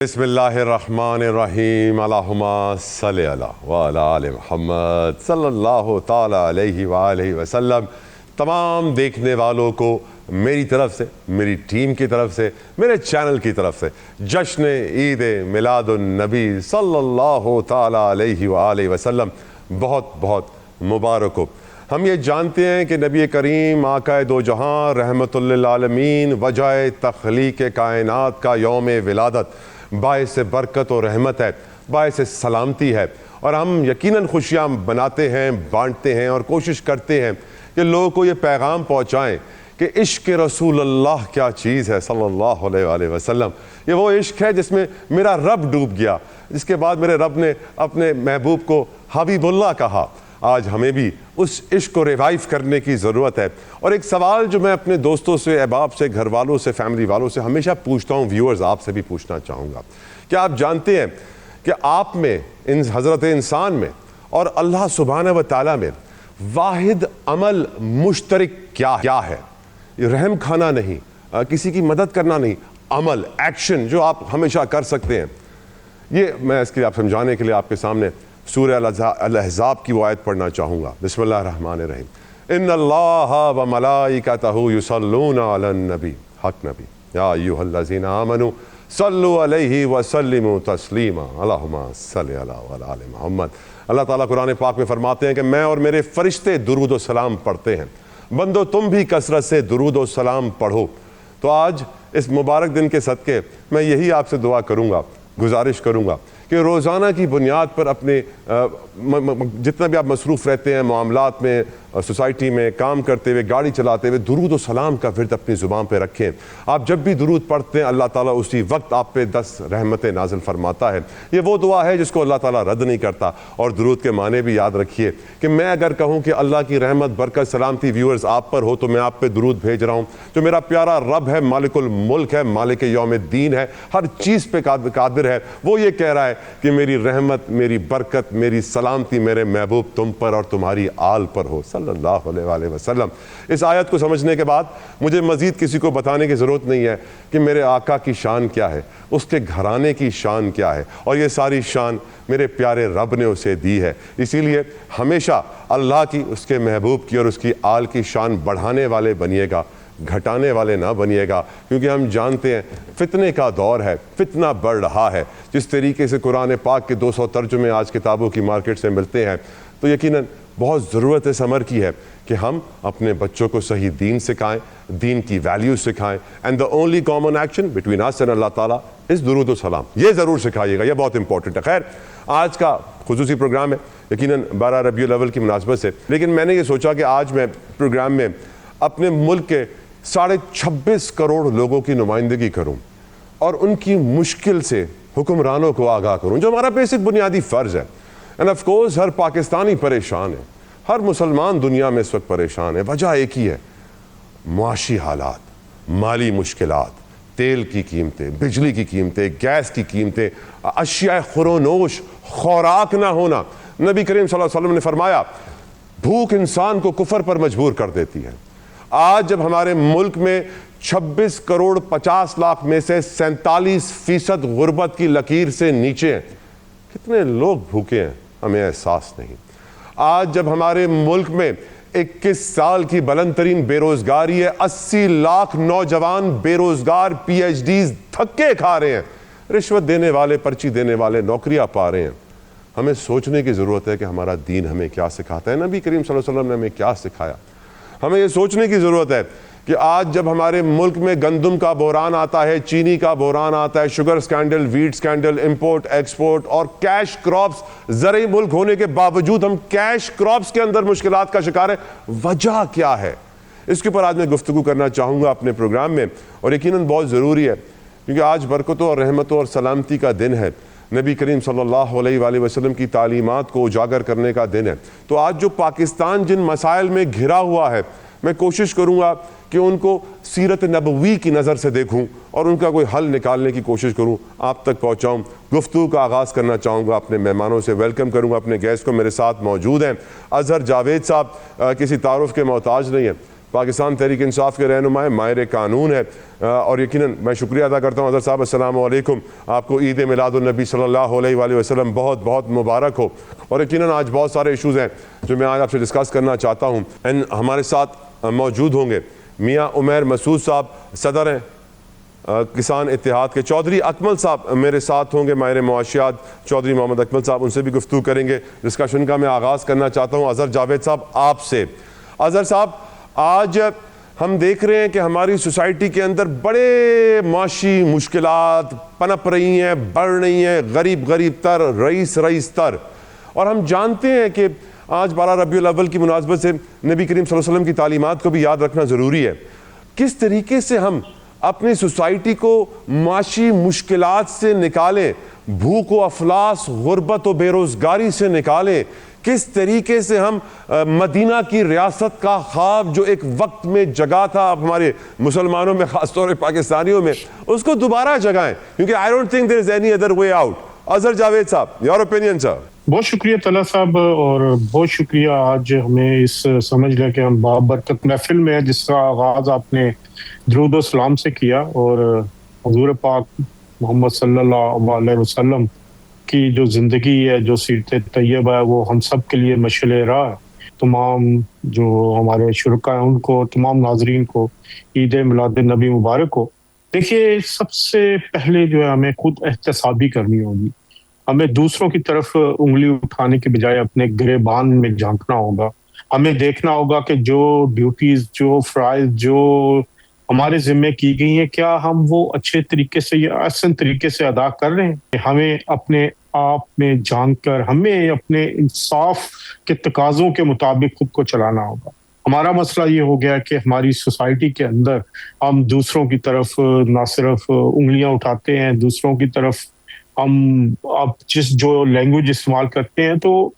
بسم اللہ الرحمن الرحیم اللہم صلی اللہ وعلی آل محمد صلی اللہ تعالیٰ علیہ وآلہ وسلم۔ تمام دیکھنے والوں کو میری طرف سے، میری ٹیم کی طرف سے، میرے چینل کی طرف سے جشن عید میلاد النبی صلی اللہ تعالیٰ علیہ وآلہ وسلم بہت بہت مبارک ہو۔ ہم یہ جانتے ہیں کہ نبی کریم آقا دو جہاں رحمت للعالمین وجہ تخلیق کائنات کا یوم ولادت باعث برکت و رحمت ہے، باعث سلامتی ہے، اور ہم یقیناً خوشیاں بناتے ہیں، بانٹتے ہیں اور کوشش کرتے ہیں کہ لوگوں کو یہ پیغام پہنچائیں کہ عشق رسول اللہ کیا چیز ہے صلی اللہ علیہ وآلہ وسلم۔ یہ وہ عشق ہے جس میں میرا رب ڈوب گیا، جس کے بعد میرے رب نے اپنے محبوب کو حبیب اللہ کہا۔ آج ہمیں بھی اس عشق کو ریوائیو کرنے کی ضرورت ہے۔ اور ایک سوال جو میں اپنے دوستوں سے، احباب سے، گھر والوں سے، فیملی والوں سے ہمیشہ پوچھتا ہوں، ویورز آپ سے بھی پوچھنا چاہوں گا، کیا آپ جانتے ہیں کہ آپ میں، حضرت انسان میں اور اللہ سبحانہ و تعالیٰ میں واحد عمل مشترک کیا ہے؟ یہ رحم کھانا نہیں، کسی کی مدد کرنا نہیں، عمل، ایکشن جو آپ ہمیشہ کر سکتے ہیں۔ یہ میں اس کے آپ سمجھانے کے لیے آپ کے سامنے سورہ الاحزاب کی وہ آیت پڑھنا چاہوں گا۔ بسم اللہ الرحمن الرحیم۔ ان اللہ و ملائکتہ یصلون علی النبی، حق نبی، یا ایھا الذین آمنوا صلوا علیہ وسلموا تسلیما، اللہم صلی علی آل محمد۔ اللہ تعالیٰ قرآن پاک میں فرماتے ہیں کہ میں اور میرے فرشتے درود و سلام پڑھتے ہیں، بندو تم بھی کثرت سے درود و سلام پڑھو۔ تو آج اس مبارک دن کے صدقے میں یہی آپ سے دعا کروں گا، گزارش کروں گا کہ روزانہ کی بنیاد پر اپنے جتنا بھی آپ مصروف رہتے ہیں معاملات میں، سوسائٹی میں کام کرتے ہوئے، گاڑی چلاتے ہوئے، درود و سلام کا ورد اپنی زبان پہ رکھیں۔ آپ جب بھی درود پڑھتے ہیں اللہ تعالیٰ اسی وقت آپ پہ 10 رحمتیں نازل فرماتا ہے۔ یہ وہ دعا ہے جس کو اللہ تعالیٰ رد نہیں کرتا۔ اور درود کے معنی بھی یاد رکھیے کہ میں اگر کہوں کہ اللہ کی رحمت، برکت، سلامتی ویورز آپ پر ہو تو میں آپ پہ درود بھیج رہا ہوں۔ جو میرا پیارا رب ہے، مالک الملک ہے، مالک یوم الدین ہے، ہر چیز پہ قادر ہے، وہ یہ کہہ رہا ہے کہ میری رحمت، میری برکت، میری سلامتی میرے محبوب تم پر اور تمہاری آل پر ہو صلی اللہ علیہ وآلہ وسلم۔ اس آیت کو سمجھنے کے بعد مجھے مزید کسی کو بتانے کی ضرورت نہیں ہے کہ میرے آقا کی شان کیا ہے، اس کے گھرانے کی شان کیا ہے، اور یہ ساری شان میرے پیارے رب نے اسے دی ہے۔ اسی لیے ہمیشہ اللہ کی، اس کے محبوب کی اور اس کی آل کی شان بڑھانے والے بنیے گا، گھٹانے والے نہ بنیے گا، کیونکہ ہم جانتے ہیں فتنے کا دور ہے، فتنہ بڑھ رہا ہے۔ جس طریقے سے قرآن پاک کے 200 ترجمے آج کتابوں کی مارکیٹ سے ملتے ہیں، تو یقیناً بہت ضرورت اس امر کی ہے کہ ہم اپنے بچوں کو صحیح دین سکھائیں، دین کی ویلیو سکھائیں۔ And the only common action between us and اللہ تعالیٰ از درود و سلام۔ یہ ضرور سکھائیے گا، یہ بہت امپورٹنٹ ہے۔ خیر، آج کا خصوصی پروگرام ہے یقیناً 12 ربیع الاول کی مناسبت سے، لیکن میں نے یہ سوچا کہ آج میں پروگرام میں اپنے ملک کے 26.5 کروڑ لوگوں کی نمائندگی کروں اور ان کی مشکل سے حکمرانوں کو آگاہ کروں، جو ہمارا بیسک بنیادی فرض ہے۔ اینڈ آف کورس ہر پاکستانی پریشان ہے، ہر مسلمان دنیا میں اس وقت پریشان ہے۔ وجہ ایک ہی ہے، معاشی حالات، مالی مشکلات، تیل کی قیمتیں، بجلی کی قیمتیں، گیس کی قیمتیں، اشیاء خورونوش، خوراک نہ ہونا۔ نبی کریم صلی اللہ علیہ وسلم نے فرمایا بھوک انسان کو کفر پر مجبور کر دیتی ہے۔ آج جب ہمارے ملک میں 26 کروڑ 50 لاکھ میں سے 47% غربت کی لکیر سے نیچے ہیں، کتنے لوگ بھوکے ہیں ہمیں احساس نہیں۔ آج جب ہمارے ملک میں 21 سال کی بلند ترین بے روزگاری ہے، 80 لاکھ نوجوان بے روزگار پی ایچ ڈیز دھکے کھا رہے ہیں، رشوت دینے والے، پرچی دینے والے نوکریاں پا رہے ہیں۔ ہمیں سوچنے کی ضرورت ہے کہ ہمارا دین ہمیں کیا سکھاتا ہے، نبی کریم صلی اللہ علیہ وسلم نے ہمیں کیا سکھایا۔ ہمیں یہ سوچنے کی ضرورت ہے کہ آج جب ہمارے ملک میں گندم کا بحران آتا ہے، چینی کا بحران آتا ہے، sugar scandal, wheat scandal, import export اور کیش کراپس، زرعی ملک ہونے کے باوجود ہم کیش کراپس کے اندر مشکلات کا شکار ہیں، وجہ کیا ہے؟ اس کے اوپر آج میں گفتگو کرنا چاہوں گا اپنے پروگرام میں، اور یقیناً بہت ضروری ہے کیونکہ آج برکتوں اور رحمتوں اور سلامتی کا دن ہے، نبی کریم صلی اللہ علیہ وآلہ وسلم کی تعلیمات کو اجاگر کرنے کا دن ہے۔ تو آج جو پاکستان جن مسائل میں گھرا ہوا ہے، میں کوشش کروں گا کہ ان کو سیرت نبوی کی نظر سے دیکھوں اور ان کا کوئی حل نکالنے کی کوشش کروں، آپ تک پہنچاؤں۔ گفتگو کا آغاز کرنا چاہوں گا اپنے مہمانوں سے، ویلکم کروں گا اپنے گیسٹ کو۔ میرے ساتھ موجود ہیں اظہر جاوید صاحب، کسی تعارف کے محتاج نہیں ہیں، پاکستان تحریک انصاف کے رہنما ہیں، ماہر قانون ہے، اور یقیناً میں شکریہ ادا کرتا ہوں حضرت صاحب. السلام علیکم. آپ کو عید میلاد النبی صلی اللہ علیہ وآلہ وسلم بہت بہت مبارک ہو. اور یقیناً آج بہت سارے ایشوز ہیں جو میں آج آپ سے ڈسکس کرنا چاہتا ہوں. ہمارے ساتھ موجود ہوں گے میاں عمیر مسعود صاحب، صدر ہیں کسان اتحاد کے. چودھری اکمل صاحب میرے ساتھ ہوں گے، ماہر معاشیات چودھری محمد اکمل صاحب، ان سے بھی گفتگو کریں گے. ڈسکشن کا میں آغاز کرنا چاہتا ہوں اظہر جاوید صاحب آپ سے. اظہر صاحب، آج ہم دیکھ رہے ہیں کہ ہماری سوسائٹی کے اندر بڑے معاشی مشکلات پنپ رہی ہیں، بڑھ رہی ہیں، غریب تر، رئیس تر. اور ہم جانتے ہیں کہ آج 12 ربیع الاول کی مناسبت سے نبی کریم صلی اللہ علیہ وسلم کی تعلیمات کو بھی یاد رکھنا ضروری ہے. کس طریقے سے ہم اپنی سوسائٹی کو معاشی مشکلات سے نکالیں، بھوک و افلاس، غربت و بے روزگاری سے نکالیں؟ کس طریقے سے ہم مدینہ کی ریاست کا خواب جو ایک وقت میں جگا تھا ہمارے مسلمانوں میں، خاص طور پہ پاکستانیوں میں، اس کو دوبارہ جگائیں؟ کیونکہ I don't think there is any other way out. Azhar Javed صاحب، your opinion sir. بہت شکریہ طلعت صاحب، اور بہت شکریہ آج ہمیں اس سمجھ لیں کہ ہم بابرکت محفل میں ہیں جس کا آغاز آپ نے درود و سلام سے کیا، اور حضور پاک محمد صلی اللہ علیہ وسلم کی جو زندگی ہے، جو سیرت طیبہ ہے، وہ ہم سب کے لیے مشعل راہ ہے. تمام جو ہمارے شرکاء ہیں ان کو، تمام ناظرین کو عید میلاد النبی مبارک ہو. دیکھیے، سب سے پہلے جو ہے ہمیں خود احتسابی کرنی ہوگی. ہمیں دوسروں کی طرف انگلی اٹھانے کے بجائے اپنے گریبان میں جھانکنا ہوگا. ہمیں دیکھنا ہوگا کہ جو ڈیوٹیز، جو فرائض جو ہمارے ذمے کی گئی ہیں، کیا ہم وہ اچھے طریقے سے یا احسن طریقے سے ادا کر رہے ہیں. ہمیں اپنے آپ میں جھانک کر ہمیں اپنے انصاف کے تقاضوں کے مطابق خود کو چلانا ہوگا. ہمارا مسئلہ یہ ہو گیا کہ ہماری سوسائٹی کے اندر ہم دوسروں کی طرف نہ صرف انگلیاں اٹھاتے ہیں، دوسروں کی طرف ہم اب جو لینگویج استعمال کرتے ہیں. تو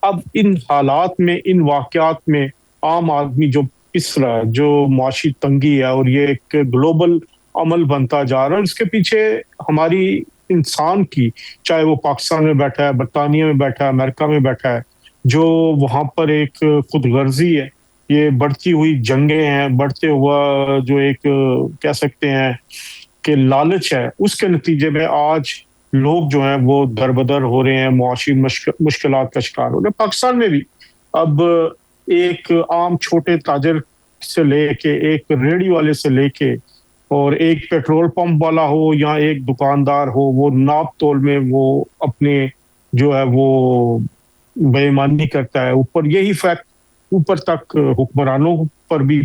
اب ان حالات میں، ان واقعات میں عام آدمی جو پس رہا ہے، جو معاشی تنگی ہے، اور یہ ایک گلوبل عمل بنتا جا رہا ہے، اس کے پیچھے ہماری انسان کی، چاہے وہ پاکستان میں بیٹھا ہے، برطانیہ میں بیٹھا ہے، امریکہ میں بیٹھا ہے، جو وہاں پر ایک خود غرضی ہے، یہ بڑھتی ہوئی جنگیں ہیں، بڑھتے ہوا جو ایک کہہ سکتے ہیں کہ لالچ ہے، اس کے نتیجے میں آج لوگ جو ہیں وہ دربدر ہو رہے ہیں، معاشی مشکلات کا شکار ہو رہے ہیں. پاکستان میں بھی اب ایک عام چھوٹے تاجر سے لے کے، ایک ریڑھی والے سے لے کے، اور ایک پیٹرول پمپ والا ہو یا ایک دکاندار ہو، وہ ناپ تول میں وہ اپنے جو ہے وہ بے ایمانی کرتا ہے. اوپر یہی فیکٹ اوپر تک حکمرانوں پر بھی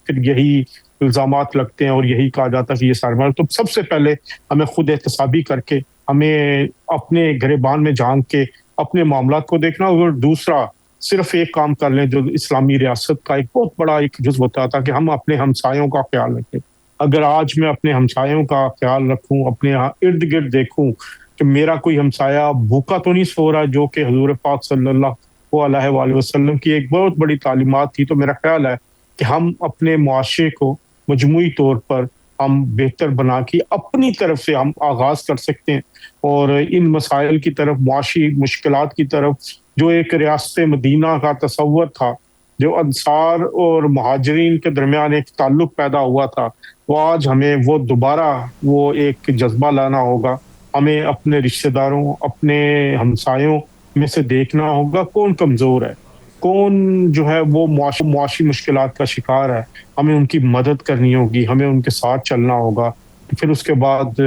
پھر یہی الزامات لگتے ہیں، اور یہی کہا جاتا ہے کہ یہ سارے. تو سب سے پہلے ہمیں خود احتسابی کر کے، ہمیں اپنے گریبان میں جھانک کے اپنے معاملات کو دیکھنا. اور دوسرا، صرف ایک کام کر لیں جو اسلامی ریاست کا ایک بہت بڑا ایک جزو ہوتا تھا، کہ ہم اپنے ہمسایوں کا خیال رکھیں. اگر آج میں اپنے ہمسایوں کا خیال رکھوں، اپنے ارد گرد دیکھوں کہ میرا کوئی ہمسایہ بھوکا تو نہیں سو رہا، جو کہ حضور پاک صلی اللہ علیہ وآلہ وسلم کی ایک بہت بڑی تعلیمات تھی، تو میرا خیال ہے کہ ہم اپنے معاشرے کو مجموعی طور پر ہم بہتر بنا کے اپنی طرف سے ہم آغاز کر سکتے ہیں، اور ان مسائل کی طرف، معاشی مشکلات کی طرف، جو ایک ریاست مدینہ کا تصور تھا، جو انصار اور مہاجرین کے درمیان ایک تعلق پیدا ہوا تھا، وہ آج ہمیں وہ دوبارہ وہ ایک جذبہ لانا ہوگا. ہمیں اپنے رشتہ داروں، اپنے ہمسایوں میں سے دیکھنا ہوگا کون کمزور ہے، کون جو ہے وہ معاشی مشکلات کا شکار ہے. ہمیں ان کی مدد کرنی ہوگی، ہمیں ان کے ساتھ چلنا ہوگا. پھر اس کے بعد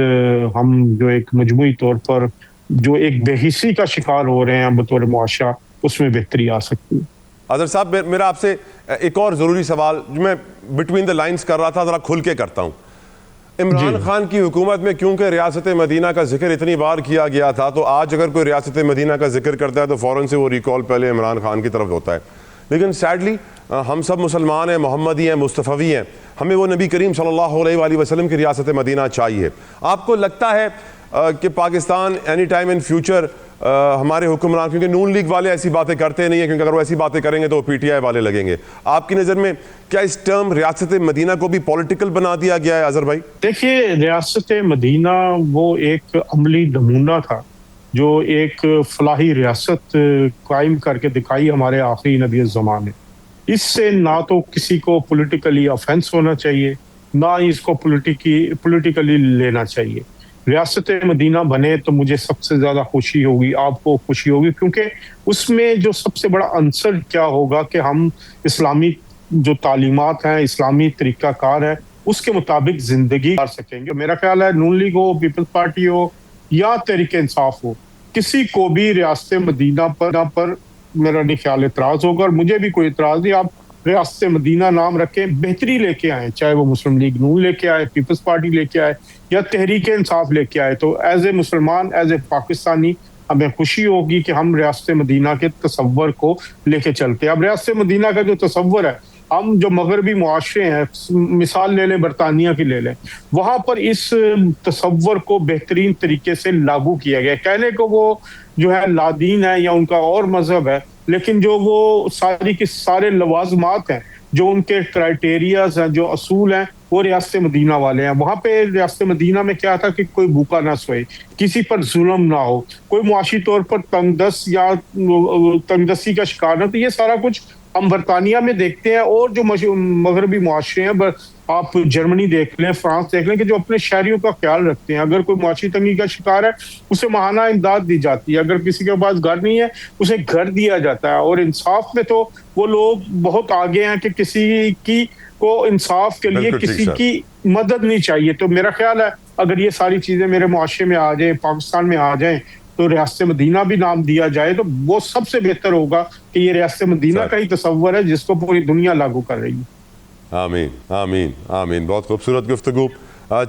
ہم جو ایک مجموعی طور پر جو ایک بے حسی کا شکار ہو رہے ہیں بطور معاشرہ، اس میں بہتری آ سکتی ہے. اظہر صاحب، میرا آپ سے ایک اور ضروری سوال جو میں بٹوین دا لائنز کر رہا تھا، ذرا کھل کے کرتا ہوں. عمران خان کی حکومت میں کیونکہ ریاست مدینہ کا ذکر اتنی بار کیا گیا تھا، تو آج اگر کوئی ریاست مدینہ کا ذکر کرتا ہے تو فوراً سے وہ ریکال پہلے عمران خان کی طرف ہوتا ہے. لیکن سیڈلی ہم سب مسلمان ہیں، محمدی ہیں، مصطفی ہیں، ہمیں وہ نبی کریم صلی اللہ علیہ وآلہ وسلم کی ریاست مدینہ چاہیے. آپ کو لگتا ہے کہ Pakistan any time in future ہمارے حکمران، کیونکہ نون لیگ والے ایسی باتیں کرتے نہیں ہیں، کیونکہ اگر وہ ایسی باتیں کریں گے تو وہ پی ٹی آئی والے لگیں گے، آپ کی نظر میں کیا اس ٹرم ریاست مدینہ کو بھی پولیٹیکل بنا دیا گیا ہے اظہر بھائی؟ دیکھیے، ریاست مدینہ وہ ایک عملی نمونہ تھا جو ایک فلاحی ریاست قائم کر کے دکھائی ہمارے آخری نبی الزمان نے. اس سے نہ تو کسی کو پولیٹیکلی آفینس ہونا چاہیے، نہ ہی اس کو پولیٹیکلی لینا چاہیے۔ ریاست مدینہ بنے تو مجھے سب سے زیادہ خوشی ہوگی، آپ کو خوشی ہوگی، کیونکہ اس میں جو سب سے بڑا عنصر کیا ہوگا کہ ہم اسلامی جو تعلیمات ہیں، اسلامی طریقہ کار ہے، اس کے مطابق زندگی کر سکیں گے۔ میرا خیال ہے نون لیگ ہو، پیپلز پارٹی ہو یا تحریک انصاف ہو، کسی کو بھی ریاست مدینہ پر میرا نہیں خیال اعتراض ہوگا، اور مجھے بھی کوئی اعتراض نہیں۔ آپ ریاست مدینہ نام رکھیں، بہتری لے کے آئیں، چاہے وہ مسلم لیگ نون لے کے آئے، پیپلز پارٹی لے کے آئے یا تحریک انصاف لے کے آئے، تو ایز اے مسلمان، ایز اے پاکستانی ہمیں خوشی ہوگی کہ ہم ریاست مدینہ کے تصور کو لے کے چلتے ہیں۔ اب ریاست مدینہ کا جو تصور ہے، ہم جو مغربی معاشرے ہیں، مثال لے لیں برطانیہ کی لے لیں، وہاں پر اس تصور کو بہترین طریقے سے لاگو کیا گیا۔ کہنے کو وہ جو ہے لادین ہے یا ان کا اور مذہب ہے، لیکن جو وہ ساری کے سارے لوازمات ہیں، جو ان کے کرائٹیریاز ہیں، جو اصول ہیں، وہ ریاست مدینہ والے ہیں۔ وہاں پہ ریاست مدینہ میں کیا تھا کہ کوئی بھوکا نہ سوئے، کسی پر ظلم نہ ہو، کوئی معاشی طور پر تنگ دست یا تنگ دستی کا شکار نہ، تو یہ سارا کچھ ہم برطانیہ میں دیکھتے ہیں، اور جو مغربی معاشرے ہیں، آپ جرمنی دیکھ لیں، فرانس دیکھ لیں، کہ جو اپنے شہریوں کا خیال رکھتے ہیں۔ اگر کوئی معاشی تنگی کا شکار ہے، اسے ماہانہ امداد دی جاتی ہے، اگر کسی کے پاس گھر نہیں ہے، اسے گھر دیا جاتا ہے۔ اور انصاف میں تو وہ لوگ بہت آگے ہیں کہ کسی کی کو انصاف کے لیے کسی کی مدد نہیں چاہیے۔ تو میرا خیال ہے اگر یہ ساری چیزیں میرے معاشرے میں آ جائیں، پاکستان میں آ جائیں، تو ریاست مدینہ بھی نام دیا جائے تو وہ سب سے بہتر ہوگا کہ یہ ریاست مدینہ کا ہی تصور ہے جس کو پوری دنیا لاگو کر رہی ہے۔ آمین آمین آمین۔ بہت خوبصورت گفتگو۔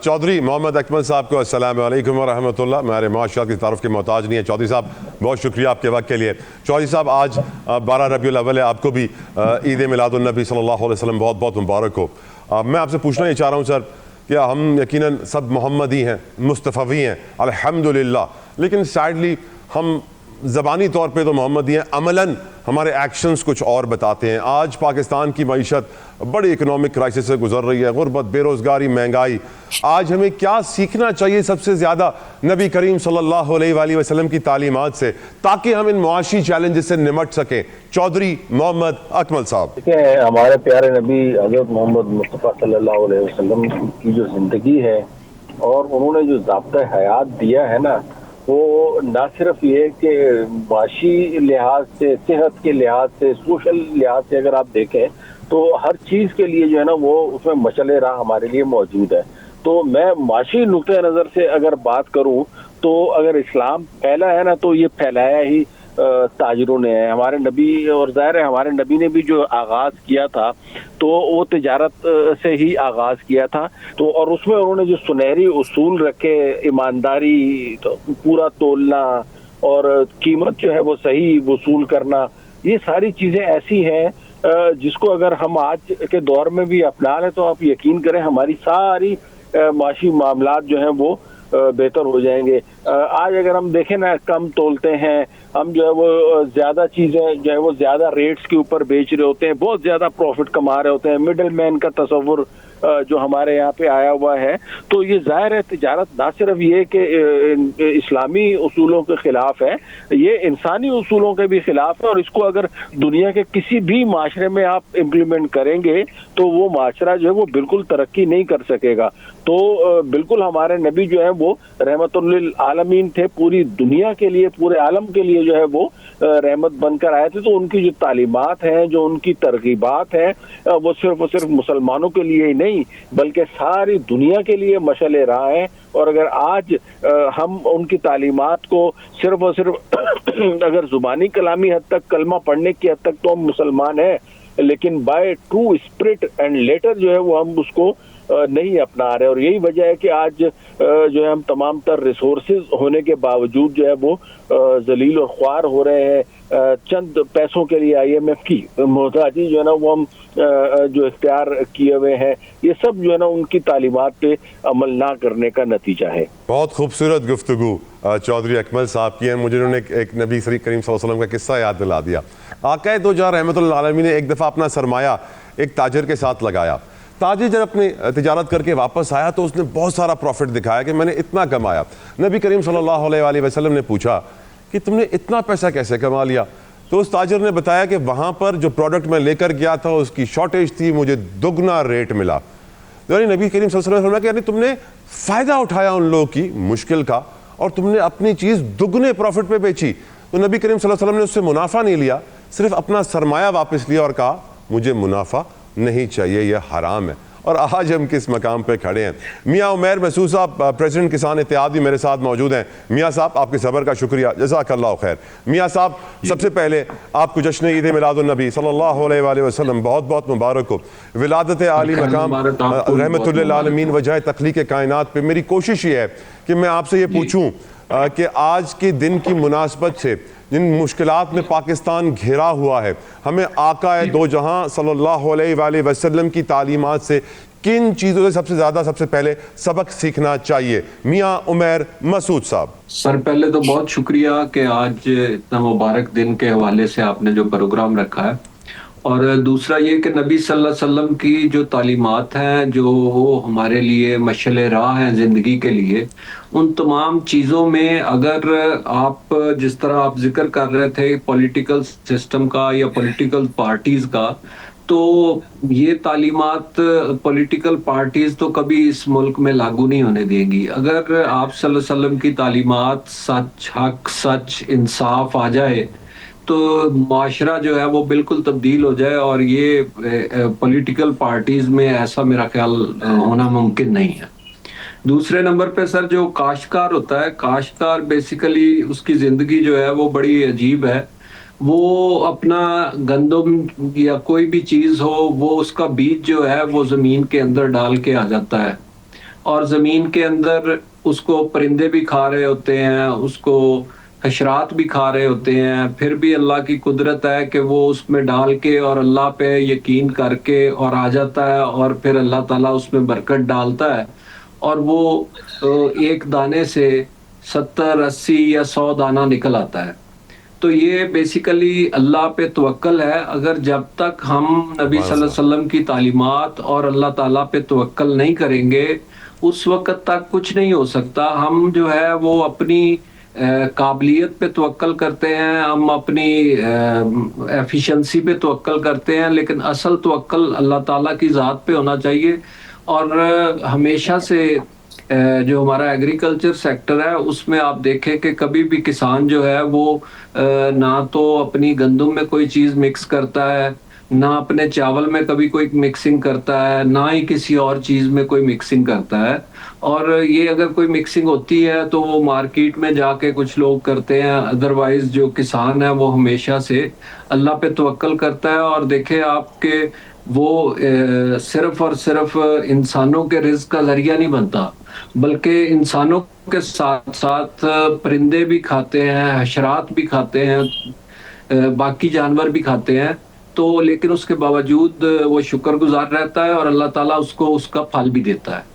چودھری محمد اکمل صاحب کو السلام علیکم ورحمۃ اللہ۔ ہمارے معاشرات کی تعارف کے محتاج نہیں ہے چودھری صاحب، بہت شکریہ آپ کے وقت کے لیے۔ چودھری صاحب، آج 12 ربیع الاول ہے، آپ کو بھی عید میلاد النبی صلی اللہ علیہ وسلم بہت بہت مبارک ہو۔ میں آپ سے پوچھنا یہ چاہ رہا ہوں سر کہ ہم یقیناً سب محمدی ہیں، مصطفی ہیں الحمدللہ، لیکن سیڈلی ہم زبانی طور پہ تو محمدی ہیں، عملاً ہمارے ایکشنز کچھ اور بتاتے ہیں۔ آج پاکستان کی معیشت بڑی اکنامک کرائسس سے گزر رہی ہے، غربت، بے روزگاری، مہنگائی۔ آج ہمیں کیا سیکھنا چاہیے سب سے زیادہ نبی کریم صلی اللہ علیہ وآلہ وسلم کی تعلیمات سے، تاکہ ہم ان معاشی چیلنجز سے نمٹ سکیں؟ چودھری محمد اکمل صاحب۔ دیکھیں، ہمارے پیارے نبی حضرت محمد مصطفیٰ صلی اللہ علیہ وسلم کی جو زندگی ہے اور انہوں نے جو ضابطۂ حیات دیا ہے نا، وہ نہ صرف یہ کہ معاشی لحاظ سے، صحت کے لحاظ سے، سوشل لحاظ سے اگر آپ دیکھیں تو ہر چیز کے لیے جو ہے نا وہ اس میں مشعل راہ ہمارے لیے موجود ہے۔ تو میں معاشی نقطۂ نظر سے اگر بات کروں تو اگر اسلام پھیلا ہے نا تو یہ پھیلایا ہی تاجروں نے ہے۔ ہمارے نبی، اور ظاہر ہے ہمارے نبی نے بھی جو آغاز کیا تھا تو وہ تجارت سے ہی آغاز کیا تھا، تو اور اس میں انہوں نے جو سنہری اصول رکھے، ایمانداری، پورا تولنا اور قیمت جو ہے وہ صحیح وصول کرنا، یہ ساری چیزیں ایسی ہیں جس کو اگر ہم آج کے دور میں بھی اپنا لیں تو آپ یقین کریں ہماری ساری معاشی معاملات جو ہیں وہ بہتر ہو جائیں گے۔ آج اگر ہم دیکھیں نا، کم تولتے ہیں ہم، جو ہے وہ زیادہ چیزیں جو ہے وہ زیادہ ریٹس کے اوپر بیچ رہے ہوتے ہیں، بہت زیادہ پروفٹ کما رہے ہوتے ہیں، مڈل مین کا تصور جو ہمارے یہاں پہ آیا ہوا ہے۔ تو یہ ظاہر ہے تجارت نہ صرف یہ کہ اسلامی اصولوں کے خلاف ہے، یہ انسانی اصولوں کے بھی خلاف ہے، اور اس کو اگر دنیا کے کسی بھی معاشرے میں آپ امپلیمنٹ کریں گے تو وہ معاشرہ جو ہے وہ بالکل ترقی نہیں کر سکے گا۔ تو بالکل ہمارے نبی جو ہے وہ رحمت للعالمین تھے، پوری دنیا کے لیے، پورے عالم کے لیے جو ہے وہ رحمت بن کر آئے تھے۔ تو ان کی جو تعلیمات ہیں، جو ان کی ترغیبات ہیں، وہ صرف اور صرف مسلمانوں کے لیے ہی نہیں بلکہ ساری دنیا کے لیے مشعل راہ ہیں۔ اور اگر آج ہم ان کی تعلیمات کو صرف اور صرف اگر زبانی کلامی حد تک، کلمہ پڑھنے کی حد تک تو ہم مسلمان ہیں، لیکن by true spirit and later جو ہے وہ ہم اس کو نہیں اپنا رہے، اور یہی وجہ ہے کہ آج جو ہے ہم تمام تر ریسورسز ہونے کے باوجود جو ہے وہ ذلیل اور خوار ہو رہے ہیں۔ چند پیسوں کے لیے IMF کی محتاجی جو ہے نا وہ ہم جو اختیار کیے ہوئے ہیں، یہ سب جو ہے نا ان کی تعلیمات پہ عمل نہ کرنے کا نتیجہ ہے۔ بہت خوبصورت گفتگو چودھری اکمل صاحب کی ہے۔ مجھے انہوں نے ایک نبی کریم صلی اللہ علیہ وسلم کا قصہ یاد دلا دیا۔ آقا دو جہاں رحمۃ اللہ علیہ نے ایک دفعہ اپنا سرمایہ ایک تاجر کے ساتھ لگایا۔ تاجر جب اپنی تجارت کر کے واپس آیا تو اس نے بہت سارا پروفٹ دکھایا کہ میں نے اتنا کمایا۔ نبی کریم صلی اللہ علیہ وآلہ وسلم نے پوچھا کہ تم نے اتنا پیسہ کیسے کما لیا؟ تو اس تاجر نے بتایا کہ وہاں پر جو پروڈکٹ میں لے کر گیا تھا اس کی شارٹیج تھی, مجھے دگنا ریٹ ملا. یعنی نبی کریم صلی اللہ علیہ وسلم نے کہ یعنی تم نے فائدہ اٹھایا ان لوگوں کی مشکل کا اور تم نے اپنی چیز دگنے پروفٹ پہ بیچی. تو نبی کریم صلی اللہ علیہ وسلم نے اس سے منافع نہیں لیا, صرف اپنا سرمایہ واپس لیا اور کہا مجھے منافع نہیں چاہیے, یہ حرام ہے. اور آج ہم کس مقام پہ کھڑے ہیں. میاں عمیر محسود صاحب پریزیڈنٹ کسان اتحاد بھی میرے ساتھ موجود ہیں. میاں صاحب آپ کے صبر کا شکریہ, جزاک اللہ خیر. میاں صاحب سب سے پہلے آپ کو جشن عید میلاد النبی صلی اللہ علیہ وآلہ وسلم بہت بہت مبارک ہو. ولادت عالی مقام رحمت للعالمین وجہ تخلیق کائنات پہ میری کوشش یہ ہے کہ میں آپ سے یہ پوچھوں کہ آج کے دن کی مناسبت سے جن مشکلات میں پاکستان گھرا ہوا ہے, ہمیں آقا دو جہاں صلی اللہ علیہ وآلہ وسلم کی تعلیمات سے کن چیزوں سے سب سے زیادہ سب سے پہلے سبق سیکھنا چاہیے؟ میاں عمیر مسعود صاحب. سر پہلے تو بہت شکریہ کہ آج اتنا مبارک دن کے حوالے سے آپ نے جو پروگرام رکھا ہے, اور دوسرا یہ کہ نبی صلی اللہ علیہ وسلم کی جو تعلیمات ہیں جو وہ ہمارے لیے مشعل راہ ہیں زندگی کے لیے, ان تمام چیزوں میں اگر آپ جس طرح آپ ذکر کر رہے تھے پولیٹیکل سسٹم کا یا پولیٹیکل پارٹیز کا, تو یہ تعلیمات پولیٹیکل پارٹیز تو کبھی اس ملک میں لاگو نہیں ہونے دیں گی. اگر آپ صلی اللہ علیہ وسلم کی تعلیمات سچ, حق, سچ, انصاف آ جائے تو معاشرہ جو ہے وہ بالکل تبدیل ہو جائے, اور یہ پولیٹیکل پارٹیز میں ایسا میرا خیال ہونا ممکن نہیں ہے. دوسرے نمبر پہ سر جو کاشتکار ہوتا ہے, کاشتکار بیسیکلی اس کی زندگی جو ہے وہ بڑی عجیب ہے. وہ اپنا گندم یا کوئی بھی چیز ہو, وہ اس کا بیج جو ہے وہ زمین کے اندر ڈال کے آ جاتا ہے, اور زمین کے اندر اس کو پرندے بھی کھا رہے ہوتے ہیں, اس کو حشرات بھی کھا رہے ہوتے ہیں. پھر بھی اللہ کی قدرت ہے کہ وہ اس میں ڈال کے اور اللہ پہ یقین کر کے اور آ جاتا ہے, اور پھر اللہ تعالیٰ اس میں برکت ڈالتا ہے, اور وہ ایک دانے سے 70, 80 یا 100 دانہ نکل آتا ہے. تو یہ بیسیکلی اللہ پہ توکل ہے. اگر جب تک ہم نبی صلی اللہ علیہ وسلم کی تعلیمات اور اللہ تعالیٰ پہ توکل نہیں کریں گے, اس وقت تک کچھ نہیں ہو سکتا. ہم جو ہے وہ اپنی قابلیت پہ توکل کرتے ہیں, ہم اپنی ایفیشنسی پہ توکل کرتے ہیں, لیکن اصل توکل اللہ تعالیٰ کی ذات پہ ہونا چاہیے. اور ہمیشہ سے جو ہمارا ایگریکلچر سیکٹر ہے اس میں آپ دیکھیں کہ کبھی بھی کسان جو ہے وہ نہ تو اپنی گندم میں کوئی چیز مکس کرتا ہے, نہ اپنے چاول میں کبھی کوئی مکسنگ کرتا ہے, نہ ہی کسی اور چیز میں کوئی مکسنگ کرتا ہے. اور یہ اگر کوئی مکسنگ ہوتی ہے تو وہ مارکیٹ میں جا کے کچھ لوگ کرتے ہیں, ادروائز جو کسان ہے وہ ہمیشہ سے اللہ پہ توکل کرتا ہے. اور دیکھیں آپ کہ وہ صرف اور صرف انسانوں کے رزق کا ذریعہ نہیں بنتا, بلکہ انسانوں کے ساتھ ساتھ پرندے بھی کھاتے ہیں, حشرات بھی کھاتے ہیں, باقی جانور بھی کھاتے ہیں. تو لیکن اس کے باوجود وہ شکر گزار رہتا ہے اور اللہ تعالیٰ اس کو اس کا پھل بھی دیتا ہے.